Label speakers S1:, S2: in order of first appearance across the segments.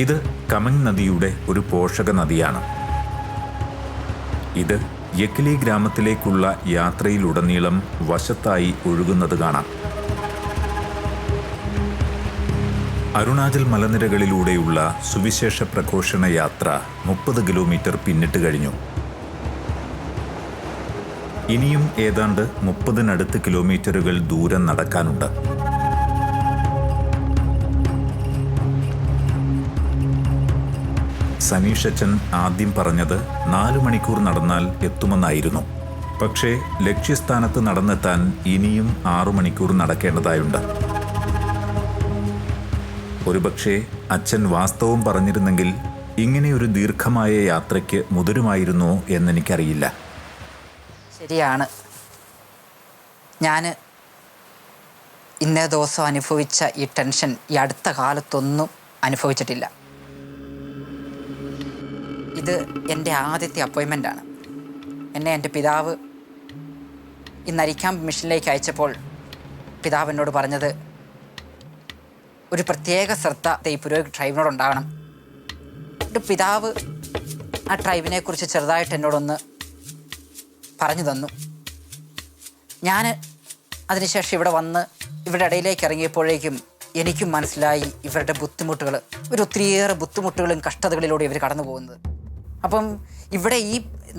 S1: ഇത് കമങ് നദിയുടെ ഒരു പോഷക നദിയാണ്. ഇത് യക്ലി ഗ്രാമത്തിലേക്കുള്ള യാത്രയിലുടനീളം വശത്തായി ഒഴുകുന്നത് കാണാം. അരുണാചൽ മലനിരകളിലൂടെയുള്ള സുവിശേഷ പ്രഘോഷണ യാത്ര 30 കിലോമീറ്റർ പിന്നിട്ട് കഴിഞ്ഞു. ഇനിയും ഏതാണ്ട് 30-നടുത്ത് കിലോമീറ്ററുകൾ ദൂരം നടക്കാനുണ്ട്. സനീഷച്ചൻ ആദ്യം പറഞ്ഞത് 4 മണിക്കൂർ നടന്നാൽ എത്തുമെന്നായിരുന്നു. പക്ഷേ ലക്ഷ്യസ്ഥാനത്ത് നടന്നെത്താൻ ഇനിയും 6 മണിക്കൂർ നടക്കേണ്ടതായുണ്ട്. ഒരുപക്ഷെ അച്ഛൻ വാസ്തവം പറഞ്ഞിരുന്നെങ്കിൽ ഇങ്ങനെയൊരു ദീർഘമായ യാത്രയ്ക്ക് മുതിരുമായിരുന്നോ എന്നെനിക്കറിയില്ല.
S2: ശരിയാണ്. ഞാൻ ഇന്നേ ദിവസം അനുഭവിച്ച ഈ ടെൻഷൻ ഈ അടുത്ത കാലത്തൊന്നും അനുഭവിച്ചിട്ടില്ല. ഇത് എൻ്റെ ആദ്യത്തെ അപ്പോയിൻമെൻ്റാണ്. എന്നെ എൻ്റെ പിതാവ് ഇന്ന് അരിക്കാൻ മിഷനിലേക്ക് അയച്ചപ്പോൾ പിതാവ് എന്നോട് പറഞ്ഞത് ഒരു പ്രത്യേക ശ്രദ്ധ ഈ പുരോഹിത ട്രൈബിനോടുണ്ടാകണം. എൻ്റെ പിതാവ് ആ ട്രൈബിനെക്കുറിച്ച് ചെറുതായിട്ട് എന്നോടൊന്ന് പറഞ്ഞു തന്നു. ഞാൻ അതിനുശേഷം ഇവിടെ വന്ന് ഇവരുടെ ഇടയിലേക്ക് ഇറങ്ങിയപ്പോഴേക്കും എനിക്കും മനസ്സിലായി ഇവരുടെ ബുദ്ധിമുട്ടുകൾ, ഒത്തിരിയേറെ ബുദ്ധിമുട്ടുകളും കഷ്ടതകളിലൂടെ ഇവർ കടന്നു പോകുന്നത്. അപ്പം ഇവിടെ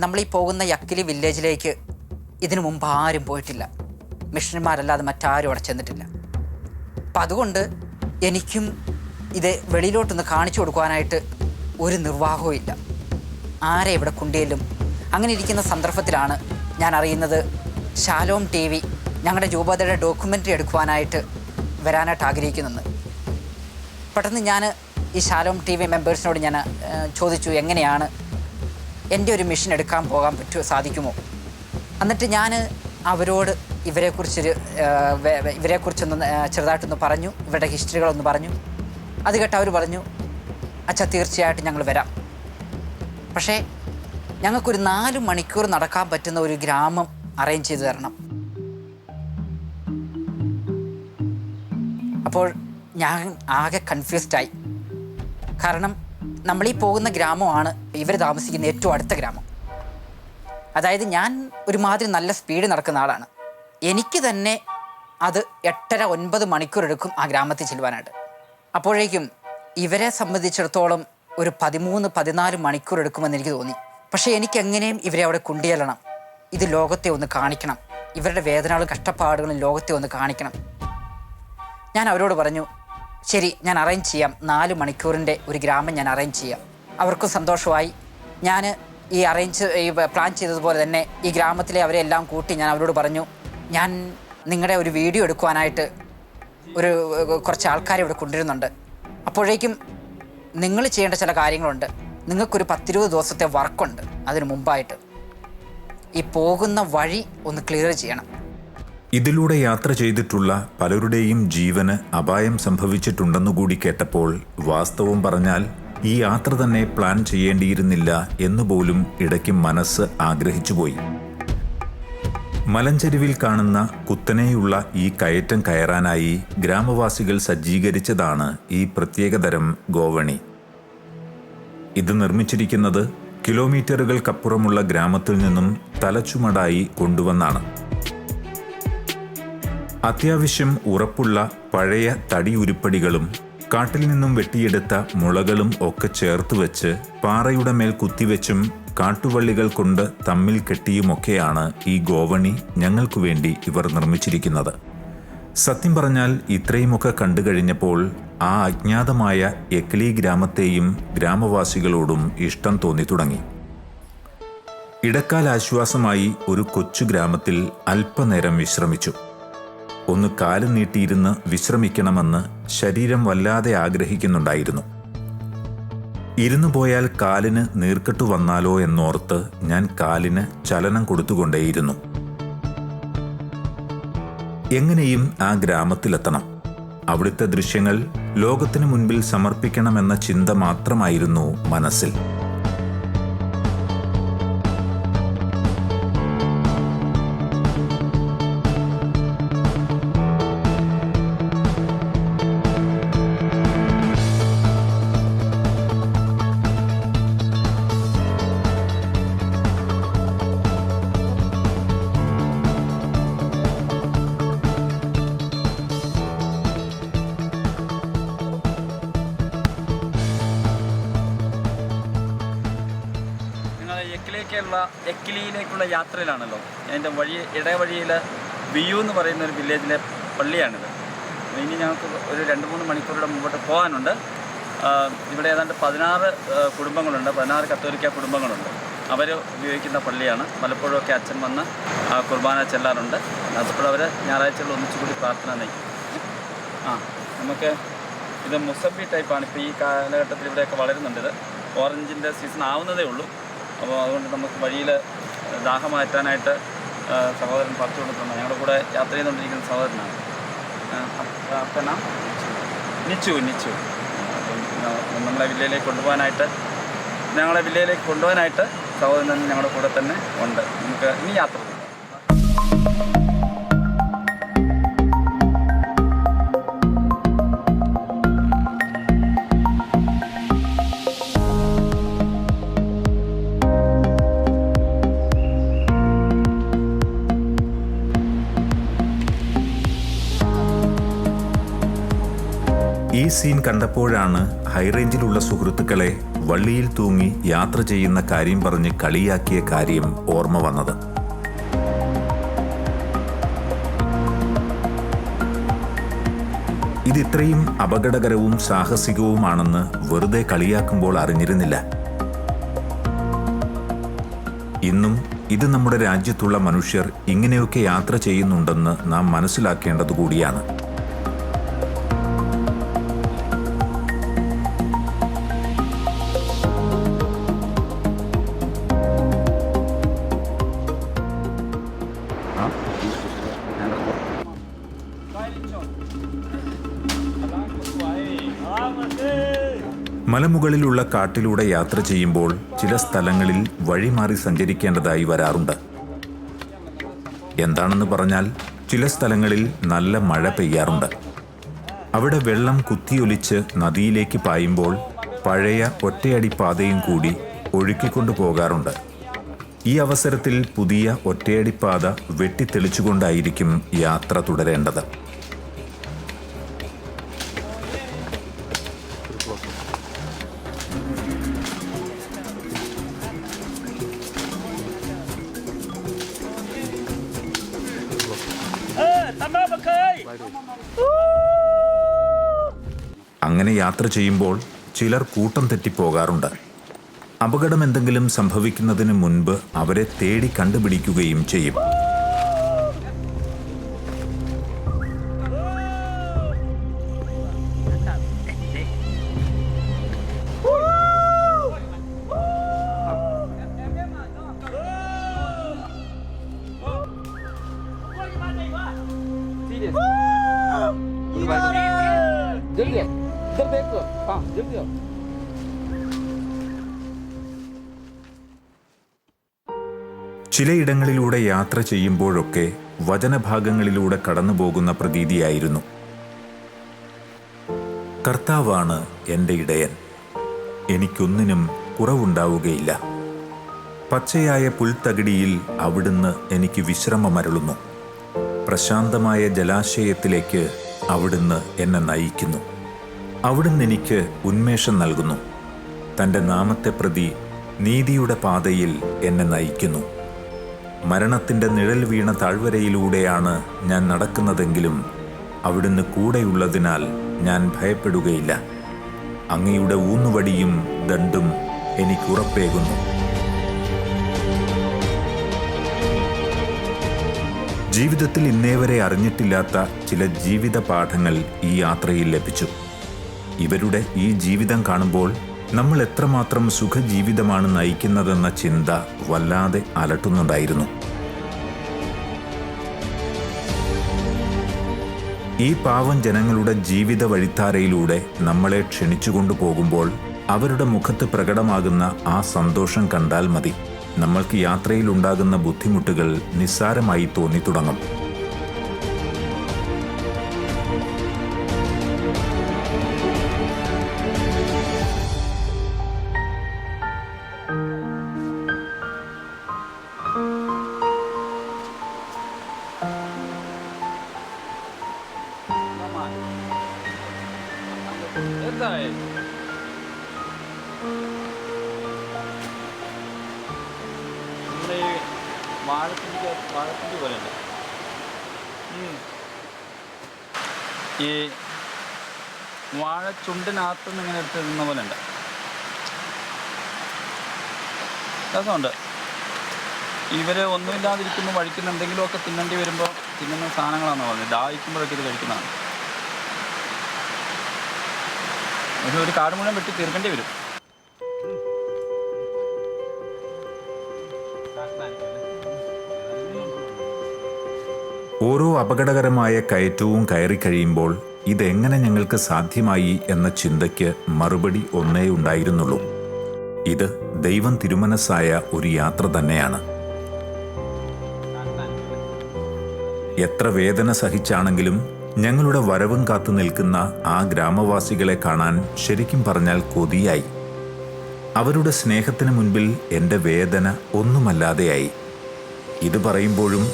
S2: നമ്മളീ പോകുന്ന യക്ലി വില്ലേജിലേക്ക് ഇതിനു മുമ്പ് ആരും പോയിട്ടില്ല. മിഷണന്മാരല്ലാതെ മറ്റാരും അവിടെ ചെന്നിട്ടില്ല. അപ്പം അതുകൊണ്ട് എനിക്കും ഇത് വെളിയിലോട്ടൊന്ന് കാണിച്ചു കൊടുക്കുവാനായിട്ട് ഒരു നിർവാഹവും ഇല്ല. ആരെ ഇവിടെ കൊണ്ടുചെല്ലും? അങ്ങനെ ഇരിക്കുന്ന സന്ദർഭത്തിലാണ് ഞാൻ അറിയുന്നത് ഷാലോം TV ഞങ്ങളുടെ രൂപതയുടെ ഡോക്യുമെൻ്ററി എടുക്കുവാനായിട്ട് വരാനായിട്ട് ആഗ്രഹിക്കുന്നെന്ന്. പെട്ടെന്ന് ഞാൻ ഈ ഷാലോം TV മെമ്പേഴ്സിനോട് ഞാൻ ചോദിച്ചു, എങ്ങനെയാണ് എൻ്റെ ഒരു മിഷൻ എടുക്കാൻ പോകാൻ സാധിക്കുമോ? എന്നിട്ട് ഞാൻ അവരോട് ഇവരെക്കുറിച്ചൊന്ന് ചെറുതായിട്ടൊന്ന് പറഞ്ഞു, ഇവരുടെ ഹിസ്റ്ററികളൊന്ന് പറഞ്ഞു. അത് കേട്ട് അവർ പറഞ്ഞു, അച്ഛാ തീർച്ചയായിട്ടും ഞങ്ങൾ വരാം. പക്ഷേ ഞങ്ങൾക്കൊരു 4 മണിക്കൂർ നടക്കാൻ പറ്റുന്ന ഒരു ഗ്രാമം അറേഞ്ച് ചെയ്ത് തരണം. അപ്പോൾ ഞാൻ ആകെ കൺഫ്യൂസ്ഡായി. കാരണം നമ്മളീ പോകുന്ന ഗ്രാമമാണ് ഇവർ താമസിക്കുന്ന ഏറ്റവും അടുത്ത ഗ്രാമം. അതായത് ഞാൻ ഒരുമാതിരി നല്ല സ്പീഡ് നടക്കുന്ന ആളാണ്. എനിക്ക് തന്നെ അത് 8.5-9 മണിക്കൂർ എടുക്കും ആ ഗ്രാമത്തിൽ ചെല്ലുവാനായിട്ട്. അപ്പോഴേക്കും ഇവരെ സംബന്ധിച്ചിടത്തോളം ഒരു 13-14 മണിക്കൂർ എടുക്കുമെന്ന് എനിക്ക് തോന്നി. പക്ഷേ എനിക്ക് എങ്ങനെയും ഇവരെ അവിടെ കൊണ്ടുചെല്ലണം. ഇത് ലോകത്തെ ഒന്ന് കാണിക്കണം. ഇവരുടെ വേദനകളും കഷ്ടപ്പാടുകളും ലോകത്തെ ഒന്ന് കാണിക്കണം. ഞാൻ അവരോട് പറഞ്ഞു, ശരി, ഞാൻ അറേഞ്ച് ചെയ്യാം. 4 മണിക്കൂറിൻ്റെ ഒരു ഗ്രാമം ഞാൻ അറേഞ്ച് ചെയ്യാം. അവർക്കും സന്തോഷമായി. ഞാൻ ഈ പ്ലാൻ ചെയ്തതുപോലെ തന്നെ ഈ ഗ്രാമത്തിലെ അവരെ എല്ലാം കൂട്ടി ഞാൻ അവരോട് പറഞ്ഞു, ഞാൻ നിങ്ങളുടെ ഒരു വീഡിയോ എടുക്കുവാനായിട്ട് കുറച്ച് ആൾക്കാരെ ഇവിടെ കൊണ്ടുവരുന്നുണ്ട്. അപ്പോഴേക്കും നിങ്ങൾ ചെയ്യേണ്ട ചില കാര്യങ്ങളുണ്ട്. നിങ്ങൾക്കൊരു 10-20 ദിവസത്തെ വർക്കുണ്ട്. അതിന് മുമ്പായിട്ട് ഈ പോകുന്ന വഴി ഒന്ന് ക്ലിയർ ചെയ്യണം.
S1: ഇതിലൂടെ യാത്ര ചെയ്തിട്ടുള്ള പലരുടെയും ജീവന് അപായം സംഭവിച്ചിട്ടുണ്ടെന്നുകൂടി കേട്ടപ്പോൾ വാസ്തവം പറഞ്ഞാൽ ഈ യാത്ര തന്നെ പ്ലാൻ ചെയ്യേണ്ടിയിരുന്നില്ല എന്നുപോലും ഇടയ്ക്ക് മനസ്സ് ആഗ്രഹിച്ചുപോയി. മലഞ്ചെരുവിൽ കാണുന്ന കുത്തനെയുള്ള ഈ കയറ്റം കയറാനായി ഗ്രാമവാസികൾ സജ്ജീകരിച്ചതാണ് ഈ പ്രത്യേകതരം ഗോവണി. ഇത് നിർമ്മിച്ചിരിക്കുന്നത് കിലോമീറ്ററുകൾക്കപ്പുറമുള്ള ഗ്രാമത്തിൽ നിന്നും തലച്ചുമടായി കൊണ്ടുവന്നാണ്. അത്യാവശ്യം ഉറപ്പുള്ള പഴയ തടിയുരുപ്പടികളും കാട്ടിൽ നിന്നും വെട്ടിയെടുത്ത മുളകളും ഒക്കെ ചേർത്ത് വെച്ച് പാറയുടെ മേൽ കുത്തിവെച്ചും കാട്ടുവള്ളികൾ കൊണ്ട് തമ്മിൽ കെട്ടിയുമൊക്കെയാണ് ഈ ഗോവണി ഞങ്ങൾക്കു വേണ്ടി ഇവർ നിർമ്മിച്ചിരിക്കുന്നത്. സത്യം പറഞ്ഞാൽ ഇത്രയുമൊക്കെ കണ്ടു കഴിഞ്ഞപ്പോൾ ആ അജ്ഞാതമായ യക്ലി ഗ്രാമത്തെയും ഗ്രാമവാസികളോടും ഇഷ്ടം തോന്നി തുടങ്ങി. ഇടക്കാല ആശ്വാസമായി ഒരു കൊച്ചു ഗ്രാമത്തിൽ അല്പനേരം വിശ്രമിച്ചു. ഒന്ന് കാല് നീട്ടിയിരുന്ന് വിശ്രമിക്കണമെന്ന് ശരീരം വല്ലാതെ ആഗ്രഹിക്കുന്നുണ്ടായിരുന്നു. ഇരുന്നു പോയാൽ കാലിന് നീർക്കെട്ടു വന്നാലോ എന്നോർത്ത് ഞാൻ കാലിന് ചലനം കൊടുത്തുകൊണ്ടേയിരുന്നു. എങ്ങനെയും ആ ഗ്രാമത്തിലെത്തണം. അവിടുത്തെ ദൃശ്യങ്ങൾ ലോകത്തിനു മുൻപിൽ സമർപ്പിക്കണമെന്ന ചിന്ത മാത്രമായിരുന്നു മനസ്സിൽ.
S3: വടക്കേയുള്ള എക്കിലിയിലേക്കുള്ള യാത്രയിലാണല്ലോ. അതിൻ്റെ ഇടവഴിയിൽ വിയു എന്ന് പറയുന്ന ഒരു വില്ലേജിലെ പള്ളിയാണിത്. ഇനി ഞങ്ങൾക്ക് ഒരു 2-3 മണിക്കൂറുടെ മുമ്പോട്ട് പോകാനുണ്ട്. ഇവിടെ ഏതാണ്ട് 16 കുടുംബങ്ങളുണ്ട്, 16 കത്തോലിക്ക കുടുംബങ്ങളുണ്ട്. അവർ ഉപയോഗിക്കുന്ന പള്ളിയാണ്. പലപ്പോഴുമൊക്കെ അച്ഛൻ വന്ന് കുർബാന ചെല്ലാറുണ്ട്. അപ്പോൾ അവർ ഞായറാഴ്ചകളിൽ ഒന്നിച്ചുകൂടി പ്രാർത്ഥന നയിക്കും. നമുക്ക് ഇത് മുസബി ടൈപ്പാണ്. ഇപ്പോൾ ഈ കാലഘട്ടത്തിൽ ഇവിടെയൊക്കെ വളരുന്നുണ്ട്. ഇത് ഓറഞ്ചിൻ്റെ സീസൺ ആവുന്നതേ ഉള്ളൂ. അപ്പോൾ അതുകൊണ്ട് നമുക്ക് വഴിയിൽ ദാഹം മാറ്റാനായിട്ട് സഹോദരൻ പറിച്ചു കൊടുത്തിട്ടുണ്ട്. ഞങ്ങളുടെ കൂടെ യാത്ര ചെയ്തുകൊണ്ടിരിക്കുന്ന സഹോദരനാണ്. അപ്പം നിച്ചു അപ്പം ഞങ്ങളെ വില്ലയിലേക്ക് കൊണ്ടുപോകാനായിട്ട് സഹോദരൻ ഞങ്ങളുടെ കൂടെ തന്നെ ഉണ്ട്. നമുക്ക് ഇനി യാത്ര ചെയ്യാം.
S1: ഈ സീൻ കണ്ടപ്പോഴാണ് ഹൈറേഞ്ചിലുള്ള സുഹൃത്തുക്കളെ വള്ളിയിൽ തൂങ്ങി യാത്ര ചെയ്യുന്ന കാര്യം പറഞ്ഞ് കളിയാക്കിയ കാര്യം ഓർമ്മ വന്നത്. ഇതിത്രയും അപകടകരവും സാഹസികവുമാണെന്ന് വെറുതെ കളിയാക്കുമ്പോൾ അറിഞ്ഞിരുന്നില്ല. ഇന്നും ഇത് നമ്മുടെ രാജ്യത്തുള്ള മനുഷ്യർ ഇങ്ങനെയൊക്കെ യാത്ര ചെയ്യുന്നുണ്ടെന്ന് നാം മനസ്സിലാക്കേണ്ടതുകൂടിയാണ്. മലമുകളിലുള്ള കാട്ടിലൂടെ യാത്ര ചെയ്യുമ്പോൾ ചില സ്ഥലങ്ങളിൽ വഴിമാറി സഞ്ചരിക്കേണ്ടതായി വരാറുണ്ട്. എന്താണെന്ന് പറഞ്ഞാൽ ചില സ്ഥലങ്ങളിൽ നല്ല മഴ പെയ്യാറുണ്ട്. അവിടെ വെള്ളം കുത്തിയൊലിച്ച് നദിയിലേക്ക് പായുമ്പോൾ പഴയ ഒറ്റയടി പാതയും കൂടി ഒഴുക്കിക്കൊണ്ടു പോകാറുണ്ട്. ഈ അവസരത്തിൽ പുതിയ ഒറ്റയടിപ്പാത വെട്ടിത്തെളിച്ചുകൊണ്ടായിരിക്കും യാത്ര തുടരേണ്ടത്. അങ്ങനെ യാത്ര ചെയ്യുമ്പോൾ ചിലർ കൂട്ടം തെറ്റിപ്പോകാറുണ്ട്. അപകടം എന്തെങ്കിലും സംഭവിക്കുന്നതിന് മുൻപ് അവരെ തേടി കണ്ടുപിടിക്കുകയും ചെയ്യും. ചിലയിടങ്ങളിലൂടെ യാത്ര ചെയ്യുമ്പോഴൊക്കെ വചനഭാഗങ്ങളിലൂടെ കടന്നുപോകുന്ന പ്രതീതിയായിരുന്നു. കർത്താവാണ് എൻ്റെ ഇടയൻ, എനിക്കൊന്നിനും കുറവുണ്ടാവുകയില്ല. പച്ചയായ പുൽത്തകിടിയിൽ അവിടുന്ന് എനിക്ക് വിശ്രമമരുളുന്നു. പ്രശാന്തമായ ജലാശയത്തിലേക്ക് അവിടുന്ന് എന്നെ നയിക്കുന്നു. അവിടുന്ന് എനിക്ക് ഉന്മേഷം നൽകുന്നു. തൻ്റെ നാമത്തെ പ്രതി നീതിയുടെ പാതയിൽ എന്നെ നയിക്കുന്നു. മരണത്തിൻ്റെ നിഴൽ വീണ താഴ്വരയിലൂടെയാണ് ഞാൻ നടക്കുന്നതെങ്കിലും അവിടുന്ന് കൂടെയുള്ളതിനാൽ ഞാൻ ഭയപ്പെടുകയില്ല. അങ്ങയുടെ ഊന്നുവടിയും ദണ്ഡും എനിക്കുറപ്പേകുന്നു. ജീവിതത്തിൽ ഇന്നേവരെ അറിഞ്ഞിട്ടില്ലാത്ത ചില ജീവിത പാഠങ്ങൾ ഈ യാത്രയിൽ ലഭിച്ചു. ഇവരുടെ ഈ ജീവിതം കാണുമ്പോൾ നമ്മൾ എത്രമാത്രം സുഖജീവിതമാണ് നയിക്കുന്നതെന്ന ചിന്ത വല്ലാതെ അലട്ടുന്നുണ്ടായിരുന്നു. ഈ പാവം ജനങ്ങളുടെ ജീവിത വഴിത്താരയിലൂടെ നമ്മളെ ക്ഷണിച്ചുകൊണ്ടു പോകുമ്പോൾ അവരുടെ മുഖത്ത് പ്രകടമാകുന്ന ആ സന്തോഷം കണ്ടാൽ മതി, നമ്മൾക്ക് യാത്രയിലുണ്ടാകുന്ന ബുദ്ധിമുട്ടുകൾ നിസ്സാരമായി തോന്നിത്തുടങ്ങും.
S3: വാഴപ്പിണ്ടി പോലെ ഉണ്ട്. ഈ വാഴച്ചുണ്ടിനകത്തുനിന്ന് ഇങ്ങനെ എടുത്ത് തിന്ന പോലെ ഉണ്ട്. രസമുണ്ട്. ഇവർ ഒന്നുമില്ലാതിരിക്കുമ്പോൾ വഴിക്കുന്ന എന്തെങ്കിലുമൊക്കെ തിന്നേണ്ടി വരുമ്പോൾ തിന്നുന്ന സാധനങ്ങളാണെന്ന് പറഞ്ഞത്. ദാഹിക്കുമ്പോഴൊക്കെ ഇത് കഴിക്കുന്നതാണ്. പക്ഷേ ഒരു കാട് മുഴുവൻ വെട്ടി തീർക്കേണ്ടി വരും.
S1: ഓരോ അപകടകരമായ കയറ്റവും കയറി കഴിയുമ്പോൾ ഇതെങ്ങനെ ഞങ്ങൾക്ക് സാധ്യമായി എന്ന ചിന്തയ്ക്ക് മറുപടി ഒന്നേ ഉണ്ടായിരുന്നുള്ളൂ. ഇത് ദൈവം തിരുമനസ്സായ ഒരു യാത്ര തന്നെയാണ്. എത്ര വേദന സഹിച്ചാണെങ്കിലും ഞങ്ങളുടെ വരവും കാത്തു നിൽക്കുന്ന ആ ഗ്രാമവാസികളെ കാണാൻ ശരിക്കും പറഞ്ഞാൽ കൊതിയായി. അവരുടെ സ്നേഹത്തിന് മുൻപിൽ എൻ്റെ വേദന ഒന്നുമല്ലാതെയായി. ഇത് പറയുമ്പോഴും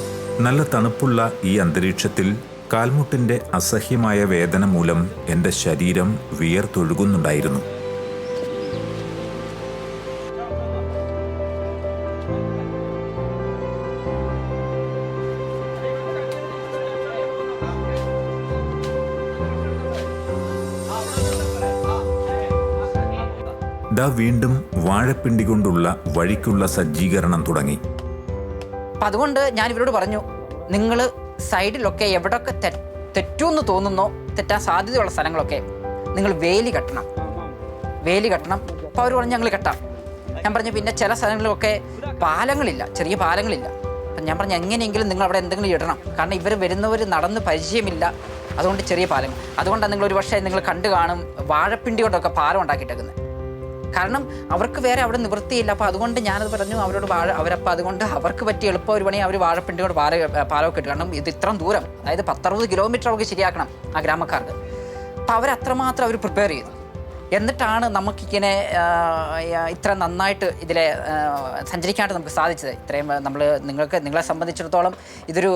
S1: നല്ല തണുപ്പുള്ള ഈ അന്തരീക്ഷത്തിൽ കാൽമുട്ടിൻ്റെ അസഹ്യമായ വേദന മൂലം എൻ്റെ ശരീരം വിയർത്തൊഴുകുന്നുണ്ടായിരുന്നു. ദാ വീണ്ടും വാഴപ്പിണ്ടി കൊണ്ടുള്ള വഴിക്കുള്ള സജ്ജീകരണം തുടങ്ങി.
S2: അപ്പം അതുകൊണ്ട് ഞാൻ ഇവരോട് പറഞ്ഞു, നിങ്ങൾ സൈഡിലൊക്കെ എവിടെയൊക്കെ തെറ്റുമെന്ന് തോന്നുന്നോ, തെറ്റാൻ സാധ്യതയുള്ള സ്ഥലങ്ങളൊക്കെ നിങ്ങൾ വേലി കെട്ടണം. അപ്പോൾ അവർ പറഞ്ഞു ഞങ്ങൾ കെട്ടാം. ഞാൻ പറഞ്ഞു പിന്നെ ചില സ്ഥലങ്ങളിലൊക്കെ പാലങ്ങളില്ല, ചെറിയ പാലങ്ങളില്ല. അപ്പം ഞാൻ പറഞ്ഞു എങ്ങനെയെങ്കിലും നിങ്ങൾ അവിടെ എന്തെങ്കിലും ഇടണം. കാരണം ഇവർ വരുന്നവർ നടന്ന് പരിചയമില്ല, അതുകൊണ്ട് ചെറിയ പാലങ്ങൾ. അതുകൊണ്ടാണ് നിങ്ങൾ ഒരു പക്ഷേ നിങ്ങൾ കണ്ടു കാണും വാഴപ്പിണ്ടി കൊണ്ടൊക്കെ പാലം ഉണ്ടാക്കിയിട്ടേക്കുന്നത്. കാരണം അവർക്ക് വേറെ അവിടെ നിവൃത്തിയില്ല. അപ്പോൾ അതുകൊണ്ട് ഞാനത് പറഞ്ഞു അവരോട് അവരപ്പോൾ അതുകൊണ്ട് അവർക്ക് പറ്റിയ എളുപ്പം ഒരു പണി അവർ വാഴപ്പിണ്ടിയോട് പാലമൊക്കെ ഇട്ടു. കാരണം ഇത് ഇത്രയും ദൂരം, അതായത് 10-60 കിലോമീറ്റർ അവർക്ക് ശരിയാക്കണം ആ ഗ്രാമക്കാർക്ക്. അപ്പോൾ അവരത്രമാത്രം അവർ പ്രിപ്പയർ ചെയ്തു. എന്നിട്ടാണ് നമുക്കിങ്ങനെ ഇത്ര നന്നായിട്ട് ഇതിലെ സഞ്ചരിക്കാനായിട്ട് നമുക്ക് സാധിച്ചത്. ഇത്രയും നിങ്ങളെ സംബന്ധിച്ചിടത്തോളം ഇതൊരു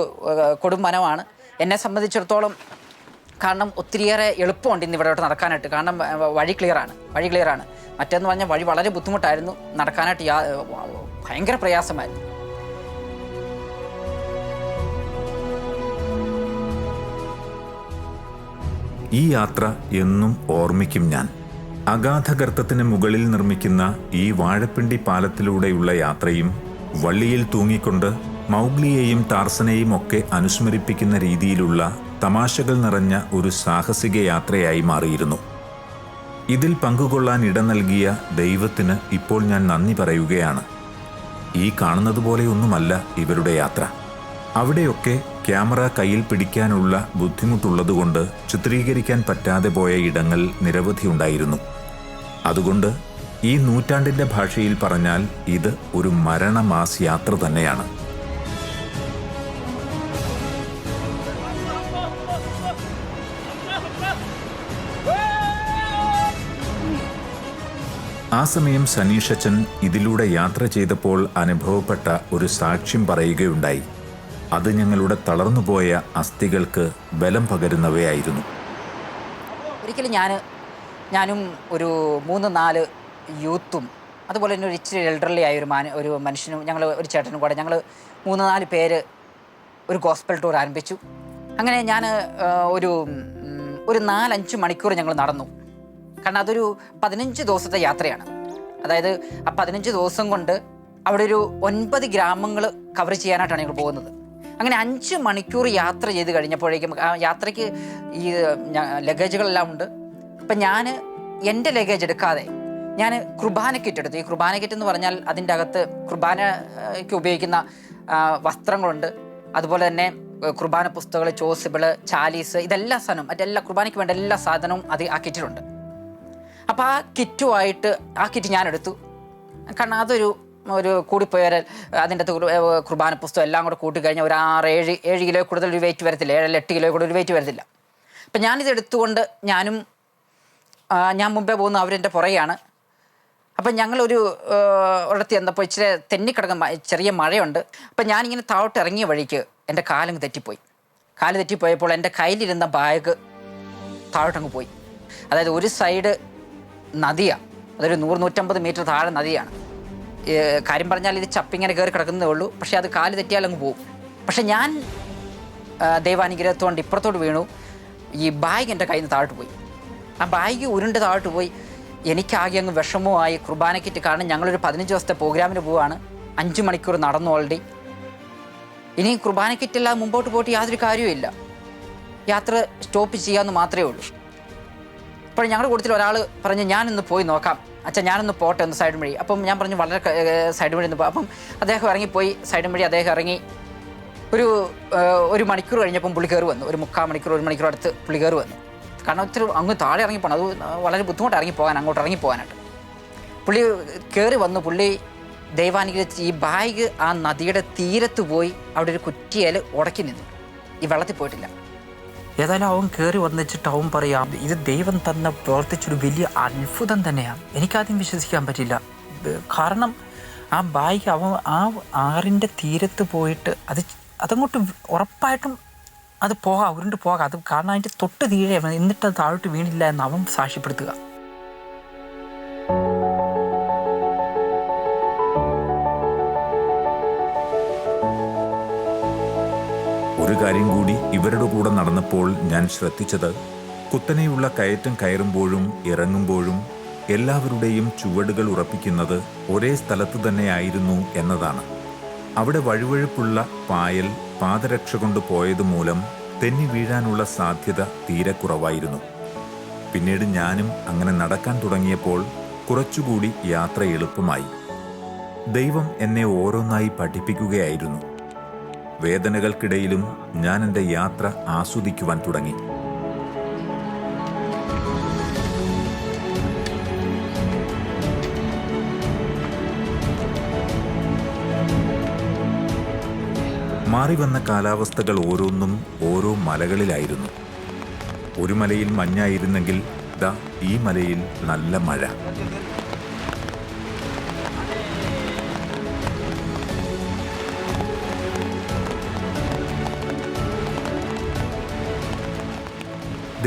S2: കൊടും വനമാണ്. എന്നെ സംബന്ധിച്ചിടത്തോളം കാരണം ഒത്തിരിയേറെ എളുപ്പമുണ്ട് ഇന്ന് ഇവിടോട്ട് നടക്കാനായിട്ട്. കാരണം വഴി ക്ലിയറാണ്. മറ്റേന്ന് പറഞ്ഞാൽ വഴി വളരെ ബുദ്ധിമുട്ടായിരുന്നു, നടക്കാനായിട്ട് ഭയങ്കര പ്രയാസമായിരുന്നു.
S1: ഈ യാത്ര എന്നും ഓർമ്മിക്കും ഞാൻ. അഗാധഗർത്തത്തിന് മുകളിൽ നിർമ്മിക്കുന്ന ഈ വാഴപ്പിണ്ടി പാലത്തിലൂടെയുള്ള യാത്രയും വള്ളിയിൽ തൂങ്ങിക്കൊണ്ട് മൗഗ്ലിയെയും ടാർസനെയും ഒക്കെ അനുസ്മരിപ്പിക്കുന്ന രീതിയിലുള്ള തമാശകൾ നിറഞ്ഞ ഒരു സാഹസിക യാത്രയായി മാറിയിരുന്നു. ഇതിൽ പങ്കുകൊള്ളാൻ ഇട നൽകിയ ദൈവത്തിന് ഇപ്പോൾ ഞാൻ നന്ദി പറയുകയാണ്. ഈ കാണുന്നത് പോലെയൊന്നുമല്ല ഇവരുടെ യാത്ര. അവിടെയൊക്കെ ക്യാമറ കയ്യിൽ പിടിക്കാനുള്ള ബുദ്ധിമുട്ടുള്ളതുകൊണ്ട് ചിത്രീകരിക്കാൻ പറ്റാതെ പോയ ഇടങ്ങൾ നിരവധിയുണ്ടായിരുന്നു. അതുകൊണ്ട് ഈ നൂറ്റാണ്ടിൻ്റെ ഭാഷയിൽ പറഞ്ഞാൽ ഇത് ഒരു മരണമാസ് യാത്ര തന്നെയാണ്. ആ സമയം സനീഷച്ചൻ ഇതിലൂടെ യാത്ര ചെയ്തപ്പോൾ അനുഭവപ്പെട്ട ഒരു സാക്ഷ്യം പറയുകയുണ്ടായി. അത് ഞങ്ങളുടെ തളർന്നുപോയ അസ്ഥികൾക്ക് ബലം പകരുന്നവയായിരുന്നു.
S2: ഒരിക്കലും ഞാനും ഒരു 3-4 യൂത്തും അതുപോലെ തന്നെ ഒരു ഇച്ചിരി എൽഡർലി ആയ ഒരു മനുഷ്യനും ഞങ്ങൾ ഒരു ചേട്ടനും കൂടെ ഞങ്ങൾ 3-4 പേര് ഒരു ഗോസ്പൽ ടൂർ ആരംഭിച്ചു. അങ്ങനെ ഞാൻ ഒരു 4-5 മണിക്കൂർ ഞങ്ങൾ നടന്നു. കാരണം അതൊരു 15 ദിവസത്തെ യാത്രയാണ്. അതായത് ആ 15 ദിവസം കൊണ്ട് അവിടെ ഒരു 9 ഗ്രാമങ്ങൾ കവർ ചെയ്യാനായിട്ടാണ് ഞങ്ങൾ പോകുന്നത്. അങ്ങനെ 5 മണിക്കൂർ യാത്ര ചെയ്ത് കഴിഞ്ഞപ്പോഴേക്കും യാത്രയ്ക്ക് ഈ ലഗേജുകളെല്ലാം ഉണ്ട്. അപ്പം ഞാൻ എൻ്റെ ലഗേജ് എടുക്കാതെ ഞാൻ കുർബാന കിറ്റ് എടുത്തു. ഈ കുർബാന കിറ്റ് എന്ന് പറഞ്ഞാൽ അതിൻ്റെ അകത്ത് കുർബാനയ്ക്ക് ഉപയോഗിക്കുന്ന വസ്ത്രങ്ങളുണ്ട്, അതുപോലെ തന്നെ കുർബാന പുസ്തകങ്ങൾ, ചോസിബിള്, ചാലീസ്, ഇതെല്ലാ സാധനവും മറ്റെല്ലാ കുർബാനയ്ക്ക് വേണ്ട എല്ലാ സാധനവും അത് ആ കിറ്റിലുണ്ട്. അപ്പോൾ ആ കിറ്റുമായിട്ട് ആ കിറ്റ് ഞാൻ എടുത്തു. കാരണം ഒരു കൂടിപ്പോയാൽ അതിൻ്റെ അകത്ത് കുർബാന പുസ്തകം എല്ലാം കൂടെ കൂട്ടിക്കഴിഞ്ഞാൽ ഒരു 6-7 കിലോ കൂടുതൽ ഒരു വെയിറ്റ് വരത്തില്ല, 7-8 കിലോ കൂടുതൽ ഒരു വെയിറ്റ് വരത്തില്ല. അപ്പം ഞാനിത് എടുത്തുകൊണ്ട് ഞാൻ മുമ്പേ പോകുന്ന അവരെൻ്റെ പുറകെയാണ്. അപ്പം ഞങ്ങളൊരു ഒരിടത്ത് ചെന്നപ്പോൾ ഇച്ചിരി തെന്നിക്കിടക്കുന്ന ചെറിയ മഴയുണ്ട്. അപ്പം ഞാനിങ്ങനെ താഴോട്ട് ഇറങ്ങിയ വഴിക്ക് എൻ്റെ കാലങ്ങ് തെറ്റിപ്പോയി. തെറ്റിപ്പോയപ്പോൾ എൻ്റെ കയ്യിലിരുന്ന ബാഗ് താഴോട്ടങ്ങ് പോയി. അതായത് ഒരു സൈഡ് നദിയാണ്, അതൊരു 100-150 മീറ്റർ താഴെ നദിയാണ്. കാര്യം പറഞ്ഞാൽ ഇത് ചപ്പിങ്ങനെ കയറി കിടക്കുന്നതേ ഉള്ളൂ. പക്ഷേ അത് കാല് തെറ്റിയാൽ അങ്ങ് പോകും. പക്ഷെ ഞാൻ ദൈവാനുഗ്രഹത്തോണ്ട് ഇപ്പുറത്തോട്ട് വീണു. ഈ ബാഗ് എൻ്റെ കയ്യിൽ നിന്ന് താഴോട്ട് പോയി. ആ ബാഗ് ഉരുണ്ട് താഴോട്ട് പോയി. എനിക്കാകെ അങ്ങ് വിഷമമായി. കുർബാനക്കിറ്റ് കാരണം ഞങ്ങളൊരു 15 ദിവസത്തെ പ്രോഗ്രാമിന് പോവുകയാണ്. 5 മണിക്കൂർ നടന്നു ഓൾറെഡി. ഇനി കുർബാനക്കിറ്റെല്ലാം മുമ്പോട്ട് പോയിട്ട് യാതൊരു കാര്യവുമില്ല. യാത്ര സ്റ്റോപ്പ് ചെയ്യാമെന്ന് മാത്രമേ ഉള്ളൂ. ഇപ്പോൾ ഞങ്ങളുടെ കൂട്ടത്തിൽ ഒരാൾ പറഞ്ഞ് ഞാനിന്ന് പോയി നോക്കാം അച്ഛാ, ഞാനൊന്ന് പോട്ടെ ഒന്ന് സൈഡ് വഴി. അപ്പം ഞാൻ പറഞ്ഞു വളരെ സൈഡ് വഴി ഒന്ന്. അപ്പം അദ്ദേഹം ഇറങ്ങിപ്പോയി. സൈഡ് വഴി അദ്ദേഹം ഇറങ്ങി. ഒരു മണിക്കൂർ കഴിഞ്ഞപ്പം പുള്ളി കയറി വന്നു. ഒരു 3/4 മണിക്കൂർ 1 മണിക്കൂർ അടുത്ത് പുള്ളി കയറി വന്നു. കാരണം ഒത്തിരി അങ്ങ് താഴെ ഇറങ്ങിപ്പോണം. അത് വളരെ ബുദ്ധിമുട്ട് ഇറങ്ങിപ്പോകാൻ, അങ്ങോട്ട് ഇറങ്ങിപ്പോകാനായിട്ട്. പുള്ളി കയറി വന്നു. പുള്ളി ദൈവാനുഗ്രഹിച്ച് ഈ ബാഗ് ആ നദിയുടെ തീരത്ത് പോയി അവിടെ ഒരു കുറ്റിയേൽ ഉടക്കി നിന്നു. ഈ വെള്ളത്തിൽ പോയിട്ടില്ല.
S4: ഏതായാലും അവൻ കയറി വന്നിച്ചിട്ട് അവൻ പറയാം, ഇത് ദൈവം തന്നെ പ്രവർത്തിച്ചൊരു വലിയ അത്ഭുതം തന്നെയാണ്. എനിക്കാദ്യം വിശ്വസിക്കാൻ പറ്റില്ല. കാരണം ആ ബാഗ് അവൻ ആ ആറിൻ്റെ തീരത്ത് പോയിട്ട് അതങ്ങോട്ട് ഉറപ്പായിട്ടും അത് പോകാം, ഉരുണ്ട് പോകാം. അത് കാരണം അതിൻ്റെ തൊട്ട് തീരെ എന്നിട്ട് അത് താഴോട്ട് വീണില്ല എന്ന് അവൻ സാക്ഷ്യപ്പെടുത്തുക.
S1: ഒരു കാര്യം കൂടി ഇവരുടെ കൂടെ നടന്നപ്പോൾ ഞാൻ ശ്രദ്ധിച്ചത്, കുത്തനെയുള്ള കയറ്റം കയറുമ്പോഴും ഇറങ്ങുമ്പോഴും എല്ലാവരുടെയും ചുവടുകൾ ഉറപ്പിക്കുന്നത് ഒരേ സ്ഥലത്ത് തന്നെയായിരുന്നു എന്നതാണ്. അവിടെ വഴുവഴുപ്പുള്ള പായൽ പാദരക്ഷ കൊണ്ട് പോയത് മൂലം തെന്നി വീഴാനുള്ള സാധ്യത തീരെ കുറവായിരുന്നു. പിന്നീട് ഞാനും അങ്ങനെ നടക്കാൻ തുടങ്ങിയപ്പോൾ കുറച്ചുകൂടി യാത്ര എളുപ്പമായി. ദൈവം എന്നെ ഓരോന്നായി പഠിപ്പിക്കുകയായിരുന്നു. വേദനകൾക്കിടയിലും ഞാൻ എൻ്റെ യാത്ര ആസ്വദിക്കുവാൻ തുടങ്ങി. മാറിവന്ന കാലാവസ്ഥകൾ ഓരോന്നും ഓരോ മലകളിലായിരുന്നു. ഒരു മലയിൽ മഞ്ഞായിരുന്നെങ്കിൽ ദാ ഈ മലയിൽ നല്ല മഴ.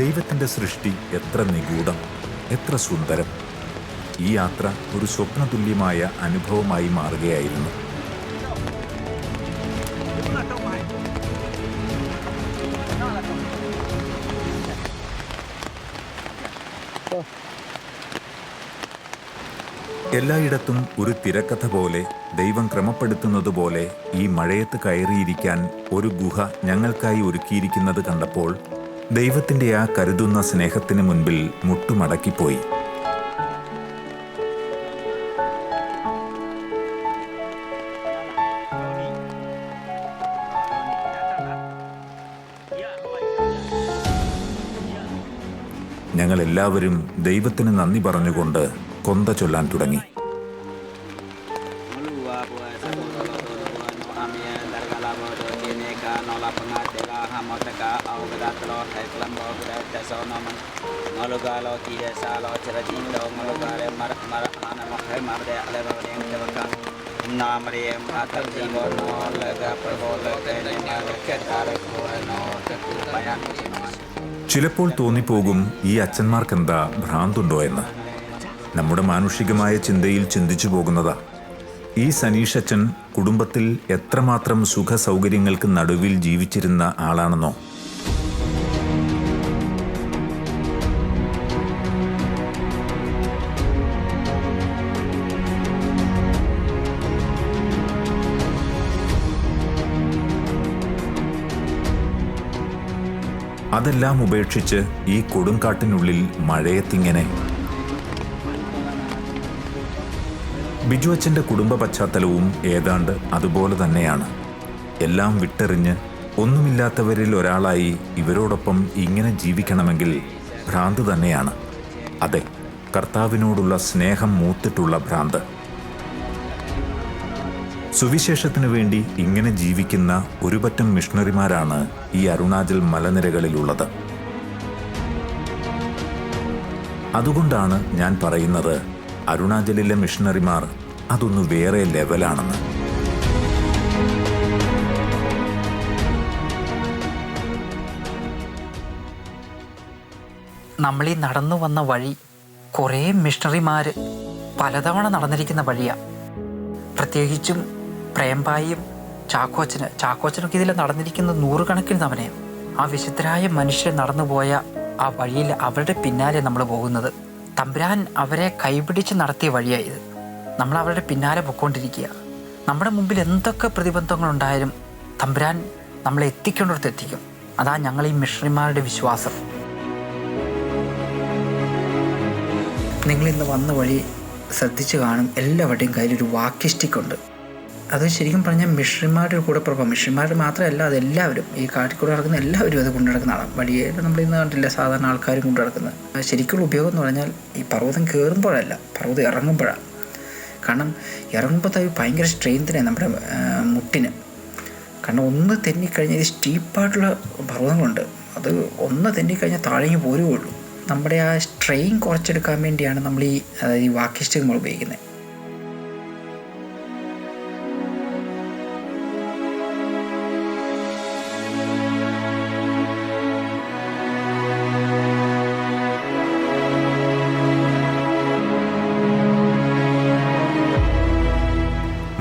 S1: ദൈവത്തിൻ്റെ സൃഷ്ടി എത്ര നിഗൂഢം, എത്ര സുന്ദരം. ഈ യാത്ര ഒരു സ്വപ്നതുല്യമായ അനുഭവമായി മാറുകയായിരുന്നു. എല്ലായിടത്തും ഒരു തിരക്കഥ പോലെ ദൈവം ക്രമപ്പെടുത്തുന്നത് പോലെ ഈ മഴയത്ത് കയറിയിരിക്കാൻ ഒരു ഗുഹ ഞങ്ങൾക്കായി ഒരുക്കിയിരിക്കുന്നത് കണ്ടപ്പോൾ ദൈവത്തിൻ്റെ ആ കരുതുന്ന സ്നേഹത്തിന് മുൻപിൽ മുട്ടുമടക്കിപ്പോയി. ഞങ്ങളെല്ലാവരും ദൈവത്തിന് നന്ദി പറഞ്ഞുകൊണ്ട് കൊന്ത ചൊല്ലാൻ തുടങ്ങി. ചിലപ്പോൾ തോന്നിപ്പോകും, ഈ അച്ഛന്മാർക്കെന്താ ഭ്രാന്തുണ്ടോ എന്ന്. നമ്മുടെ മാനുഷികമായ ചിന്തയിൽ ചിന്തിച്ചു പോകുന്നതാ. ഈ സനീഷ് അച്ഛൻ കുടുംബത്തിൽ എത്രമാത്രം സുഖ സൗകര്യങ്ങൾക്ക് നടുവിൽ ജീവിച്ചിരുന്ന ആളാണെന്നോ. അതെല്ലാം ഉപേക്ഷിച്ച് ഈ കൊടുങ്കാട്ടിനുള്ളിൽ മഴയത്തിങ്ങനെ. ബിജു അച്ഛൻ്റെ കുടുംബ പശ്ചാത്തലവും ഏതാണ്ട് അതുപോലെ തന്നെയാണ്. എല്ലാം വിട്ടെറിഞ്ഞ് ഒന്നുമില്ലാത്തവരിൽ ഒരാളായി ഇവരോടൊപ്പം ഇങ്ങനെ ജീവിക്കണമെങ്കിൽ ഭ്രാന്ത് തന്നെയാണ്. അതെ, കർത്താവിനോടുള്ള സ്നേഹം മൂത്തിട്ടുള്ള ഭ്രാന്ത്. സുവിശേഷത്തിനു വേണ്ടി ഇങ്ങനെ ജീവിക്കുന്ന ഒരുപറ്റം മിഷണറിമാരാണ് ഈ അരുണാചൽ മലനിരകളിലുള്ളത്. അതുകൊണ്ടാണ് ഞാൻ പറയുന്നത്, അരുണാചലിലെ മിഷണറിമാർ അതൊന്ന് വേറെ ലെവലാണെന്ന്.
S4: നമ്മളീ നടന്നു വന്ന വഴി കുറേ മിഷണറിമാർ പലതവണ നടന്നിരിക്കുന്ന വഴിയാണ്. പ്രത്യേകിച്ചും പ്രേംബായും ചാക്കോച്ചനൊക്കെ ഇതിൽ നടന്നിരിക്കുന്ന നൂറുകണക്കിന് തവണയാണ്. ആ വിശുദ്ധരായ മനുഷ്യർ നടന്നുപോയ ആ വഴിയിൽ അവരുടെ പിന്നാലെ നമ്മൾ പോകുന്നത്. തമ്പുരാൻ അവരെ കൈപിടിച്ച് നടത്തിയ വഴിയായത്. നമ്മൾ അവരുടെ പിന്നാലെ പൊയ്ക്കൊണ്ടിരിക്കുക. നമ്മുടെ മുമ്പിൽ എന്തൊക്കെ പ്രതിബന്ധങ്ങളുണ്ടായാലും തമ്പുരാൻ നമ്മളെ എത്തിക്കേണ്ടടുത്ത് എത്തിക്കും. അതാ ഞങ്ങൾ ഈ മിഷണറിമാരുടെ വിശ്വാസം. നിങ്ങളിന്ന് വന്ന വഴി ശ്രദ്ധിച്ച് കാണും, എല്ലാവരുടെയും കയ്യിലൊരു വാക്കി സ്റ്റിക്കുണ്ട്. അത് ശരിക്കും പറഞ്ഞാൽ മിഷണറിമാരുടെ കൂടെ പുറപ്പാം. മിഷണറിമാരുടെ മാത്രമല്ല, അതെല്ലാവരും ഈ കാട്ടിൽ കൂടെ നടക്കുന്ന എല്ലാവരും അത് കൊണ്ടു നടക്കുന്ന ആളാണ്. വഴിയെ നമ്മളിന്ന് കണ്ടില്ല സാധാരണ ആൾക്കാരും കൊണ്ടു നടക്കുന്നത്. ശരിക്കുള്ള ഉപയോഗം എന്ന് പറഞ്ഞാൽ ഈ പർവ്വതം കയറുമ്പോഴല്ല, പർവ്വതം ഇറങ്ങുമ്പോഴാണ്. കാരണം ഇറങ്ങുമ്പോൾ ഭയങ്കര സ്ട്രെയിൻ തന്നെ നമ്മുടെ മുട്ടിന്. കാരണം ഒന്ന് തെന്നിക്കഴിഞ്ഞാൽ ഇത് സ്റ്റീപ്പായിട്ടുള്ള പർവ്വതങ്ങളുണ്ട്. അത് ഒന്ന് തെന്നിക്കഴിഞ്ഞാൽ താഴേക്ക് പോരുകയുള്ളൂ. നമ്മുടെ ആ സ്ട്രെയിൻ കുറച്ചെടുക്കാൻ വേണ്ടിയാണ് നമ്മൾ ഈ വാക്കി സ്റ്റിക്ക് നമ്മൾ ഉപയോഗിക്കുന്നത്.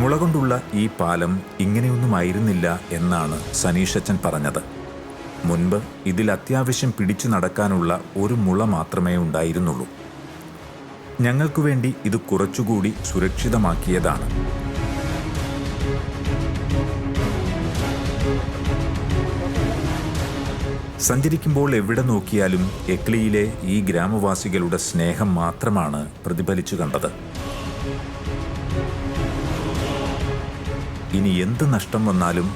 S1: മുള കൊണ്ടുള്ള ഈ പാലം ഇങ്ങനെയൊന്നുമായിരുന്നില്ല എന്നാണ് സനീഷച്ചൻ പറഞ്ഞത്. മുൻപ് ഇതിൽ അത്യാവശ്യം പിടിച്ചു നടക്കാനുള്ള ഒരു മുള മാത്രമേ ഉണ്ടായിരുന്നുള്ളൂ. ഞങ്ങൾക്കു വേണ്ടി ഇത് കുറച്ചുകൂടി സുരക്ഷിതമാക്കിയതാണ്. സഞ്ചരിക്കുമ്പോൾ എവിടെ നോക്കിയാലും എക്ലിയിലെ ഈ ഗ്രാമവാസികളുടെ സ്നേഹം മാത്രമാണ് പ്രതിഫലിച്ചു കണ്ടത്. ഇനി എന്ത് നഷ്ടം വന്നാലും,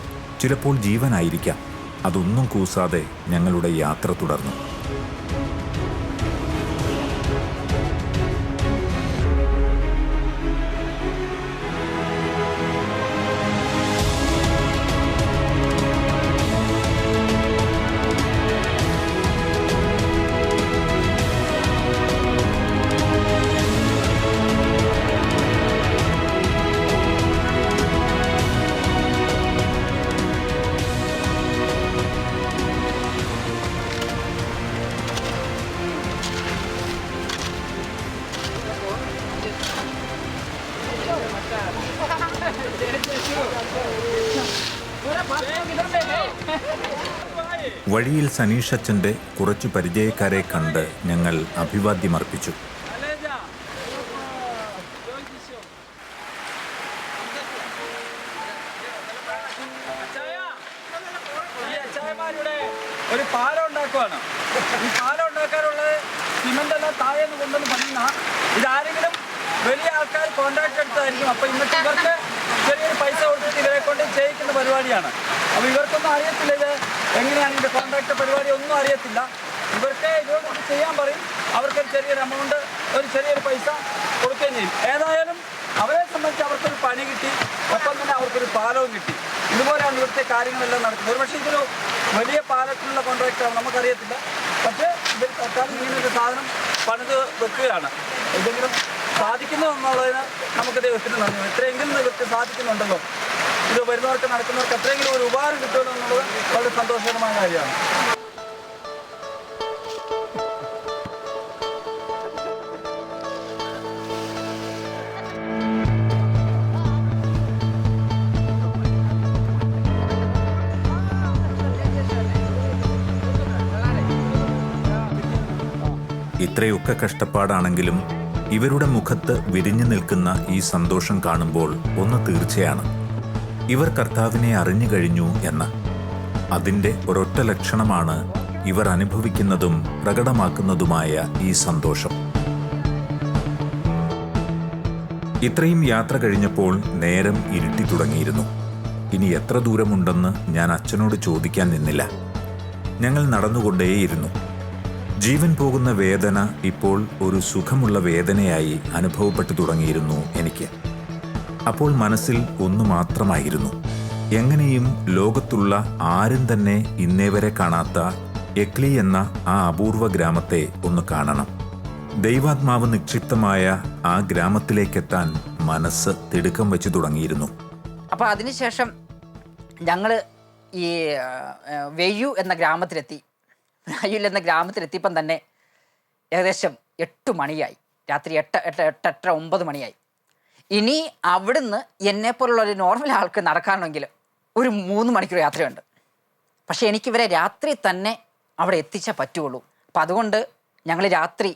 S1: ചിലപ്പോൾ ജീവനായിരിക്കാം, അതൊന്നും കൂസാതെ ഞങ്ങളുടെ യാത്ര തുടർന്നു. വഴിയിൽ സനീഷച്ചൻ്റെ കുറച്ചു പരിചയക്കാരെ കണ്ട് ഞങ്ങൾ അഭിവാദ്യമർപ്പിച്ചു.
S3: ഒരു പാലം ഉണ്ടാക്കുവാണ്. ഈ പാലം ഉണ്ടാക്കാനുള്ളത് സിമെന്റ് എല്ലാം താഴേന്ന് കൊണ്ടുവന്ന് പണിയുന്ന ഇതാരെങ്കിലും വലിയ ആൾക്കാർ കോൺട്രാക്ട് എടുത്തായിരിക്കും. അപ്പോൾ ഇന്നത്തെ ഇവർക്ക് ചെറിയൊരു പൈസ കൊടുത്തിട്ട് ഇവരെ കൊണ്ട് ചെയ്യിക്കുന്ന പരിപാടിയാണ്. അപ്പോൾ ഇവർക്കൊന്നും അറിയത്തില്ല ഇത് എങ്ങനെയാണ് ഇതിൻ്റെ കോൺട്രാക്ട് പരിപാടി, ഒന്നും അറിയത്തില്ല. ഇവർക്ക് ഇതുകൊണ്ട് ചെയ്യാൻ പറയും, അവർക്കൊരു ചെറിയൊരു എമൗണ്ട്, ഒരു ചെറിയൊരു പൈസ കൊടുക്കുകയും ചെയ്യും. ഏതായാലും അവരെ സംബന്ധിച്ച് അവർക്കൊരു പണി കിട്ടി, ഒപ്പം തന്നെ അവർക്കൊരു പാലവും കിട്ടി. ഇതുപോലെയാണ് ഇവിടുത്തെ കാര്യങ്ങളെല്ലാം നടക്കുന്നത്. ഒരുപക്ഷെ ഇതൊരു വലിയ പാലത്തിനുള്ള കോൺട്രാക്റ്റാണ്, നമുക്കറിയത്തില്ല. പക്ഷേ ഇതിൽ തൽക്കാലം ഇങ്ങനൊരു സാധനം പണിത് വെക്കുകയാണ്. എന്തെങ്കിലും സാധിക്കുന്നു എന്നുള്ളതിന് നമുക്ക് ദൈവത്തിന് നന്ദി. എത്രയെങ്കിലും ഇവർക്ക് സാധിക്കുന്നുണ്ടല്ലോ, ഇത് വരുന്നവർക്ക് നടക്കുന്നവർക്ക് എത്രയെങ്കിലും ഒരു ഉപകാരം കിട്ടുമല്ലോ എന്നുള്ളത് വളരെ സന്തോഷകരമായ കാര്യമാണ്.
S1: ഇത്രയൊക്കെ കഷ്ടപ്പാടാണെങ്കിലും ഇവരുടെ മുഖത്ത് വിരിഞ്ഞു നിൽക്കുന്ന ഈ സന്തോഷം കാണുമ്പോൾ ഒന്ന് തീർച്ചയാണ്, ഇവർ കർത്താവിനെ അറിഞ്ഞു കഴിഞ്ഞു എന്ന്. അതിൻ്റെ ഒരൊറ്റ ലക്ഷണമാണ് ഇവർ അനുഭവിക്കുന്നതും പ്രകടമാക്കുന്നതുമായ ഈ സന്തോഷം. ഇത്രയും യാത്ര കഴിഞ്ഞപ്പോൾ നേരം ഇരുട്ടി തുടങ്ങിയിരുന്നു. ഇനി എത്ര ദൂരമുണ്ടെന്ന് ഞാൻ അച്ഛനോട് ചോദിക്കാൻ നിന്നില്ല. ഞങ്ങൾ നടന്നുകൊണ്ടേയിരുന്നു. ജീവൻ പോകുന്ന വേദന ഇപ്പോൾ ഒരു സുഖമുള്ള വേദനയായി അനുഭവപ്പെട്ടു തുടങ്ങിയിരുന്നു എനിക്ക്. അപ്പോൾ മനസ്സിൽ ഒന്നു മാത്രമായിരുന്നു, എങ്ങനെയും ലോകത്തുള്ള ആരും തന്നെ ഇന്നേവരെ കാണാത്ത എക്ലി എന്ന ആ അപൂർവ ഗ്രാമത്തെ ഒന്ന് കാണണം. ദൈവാത്മാവ് നിക്ഷിപ്തമായ ആ ഗ്രാമത്തിലേക്കെത്താൻ മനസ്സ് തിടുക്കം വെച്ച് തുടങ്ങിയിരുന്നു.
S2: അപ്പോൾ അതിനുശേഷം ഞങ്ങൾ ഈ വെയ്യു എന്ന ഗ്രാമത്തിലെത്തി. വെയ്യുൽ എന്ന ഗ്രാമത്തിലെത്തിയപ്പം തന്നെ ഏകദേശം 8 മണിയായി. രാത്രി 8, 9 മണിയായി. ഇനി അവിടുന്ന് എന്നെപ്പോലുള്ള ഒരു നോർമൽ ആൾക്ക് നടക്കാണമെങ്കിൽ ഒരു 3 മണിക്കൂർ യാത്രയുണ്ട്. പക്ഷേ എനിക്കിവരെ രാത്രി തന്നെ അവിടെ എത്തിച്ചേ പറ്റുള്ളൂ. അപ്പം അതുകൊണ്ട് ഞങ്ങൾ രാത്രി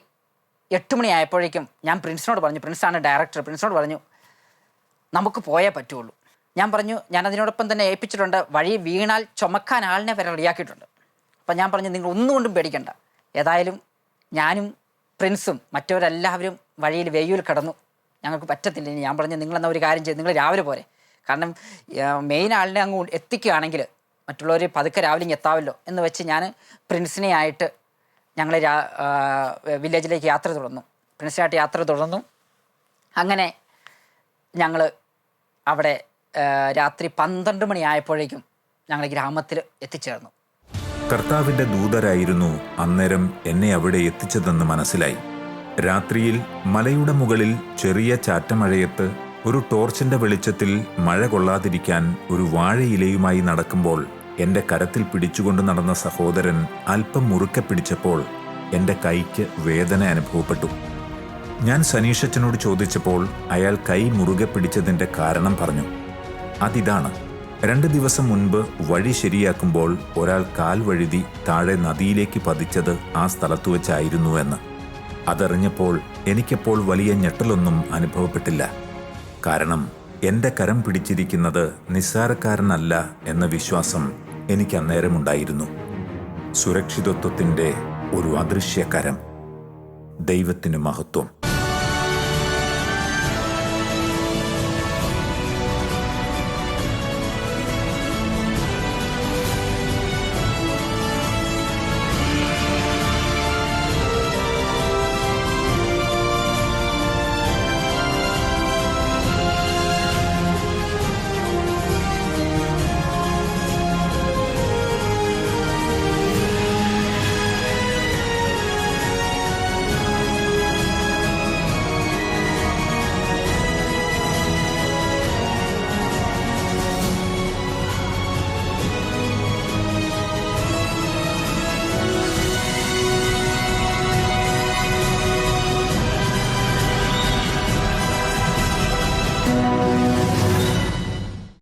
S2: 8 മണിയായപ്പോഴേക്കും ഞാൻ പ്രിൻസിനോട് പറഞ്ഞു, പ്രിൻസാണ് ഡയറക്ടർ, പ്രിൻസിനോട് പറഞ്ഞു നമുക്ക് പോയേ പറ്റുള്ളൂ. ഞാൻ പറഞ്ഞു ഞാൻ അതിനോടൊപ്പം തന്നെ ഏൽപ്പിച്ചിട്ടുണ്ട്, വഴി വീണാൽ ചുമക്കാൻ ആളിനെ വരെ റെഡിയാക്കിയിട്ടുണ്ട്. അപ്പം ഞാൻ പറഞ്ഞു നിങ്ങൾ ഒന്നുകൊണ്ടും പേടിക്കണ്ട. ഏതായാലും ഞാനും പ്രിൻസും മറ്റവരെല്ലാവരും വഴിയിൽ വെയിൽ കിടന്നു, ഞങ്ങൾക്ക് പറ്റത്തില്ല. ഇനി ഞാൻ പറഞ്ഞു നിങ്ങളെന്നാൽ ഒരു കാര്യം ചെയ്ത് നിങ്ങൾ രാവിലെ പോരെ, കാരണം മെയിൻ ആളിനെ അങ്ങ് എത്തിക്കുകയാണെങ്കിൽ മറ്റുള്ളവർ പതുക്കെ രാവിലെ എത്താമല്ലോ എന്ന് വെച്ച് ഞാൻ പ്രിൻസിനെ ആയിട്ട് ഞങ്ങൾ വില്ലേജിലേക്ക് യാത്ര തുടർന്നു. പ്രിൻസിനായിട്ട് യാത്ര തുടർന്നു. അങ്ങനെ ഞങ്ങൾ അവിടെ രാത്രി 12 മണിയായപ്പോഴേക്കും ഞങ്ങൾ ഗ്രാമത്തിൽ എത്തിച്ചേർന്നു.
S1: കർത്താവിൻ്റെ ദൂതരായിരുന്നു അന്നേരം എന്നെ അവിടെ എത്തിച്ചതെന്ന് മനസ്സിലായി. രാത്രിയിൽ മലയുടെ മുകളിൽ ചെറിയ ചാറ്റമഴയത്ത് ഒരു ടോർച്ചിൻ്റെ വെളിച്ചത്തിൽ മഴ കൊള്ളാതിരിക്കാൻ ഒരു വാഴയിലയുമായി നടക്കുമ്പോൾ എൻ്റെ കരത്തിൽ പിടിച്ചുകൊണ്ട് നടന്ന സഹോദരൻ അല്പം മുറുക്കെ പിടിച്ചപ്പോൾ എൻ്റെ കൈക്ക് വേദന അനുഭവപ്പെട്ടു. ഞാൻ സനീഷച്ചനോട് ചോദിച്ചപ്പോൾ അയാൾ കൈ മുറുകെ പിടിച്ചതിൻ്റെ കാരണം പറഞ്ഞു. അതിതാണ്, 2 ദിവസം മുൻപ് വഴി ശരിയാക്കുമ്പോൾ ഒരാൾ കാൽ വഴുതി താഴെ നദിയിലേക്ക് പതിച്ചത് ആ സ്ഥലത്തു വെച്ചായിരുന്നു എന്ന്. അതറിഞ്ഞപ്പോൾ എനിക്കപ്പോൾ വലിയ ഞെട്ടലൊന്നും അനുഭവപ്പെട്ടില്ല. കാരണം എൻ്റെ കരം പിടിച്ചിരിക്കുന്നത് നിസ്സാരക്കാരനല്ല എന്ന വിശ്വാസം എനിക്ക് അന്നേരമുണ്ടായിരുന്നു. സുരക്ഷിതത്വത്തിൻ്റെ ഒരു അദൃശ്യ കരം. ദൈവത്തിന് മഹത്വം.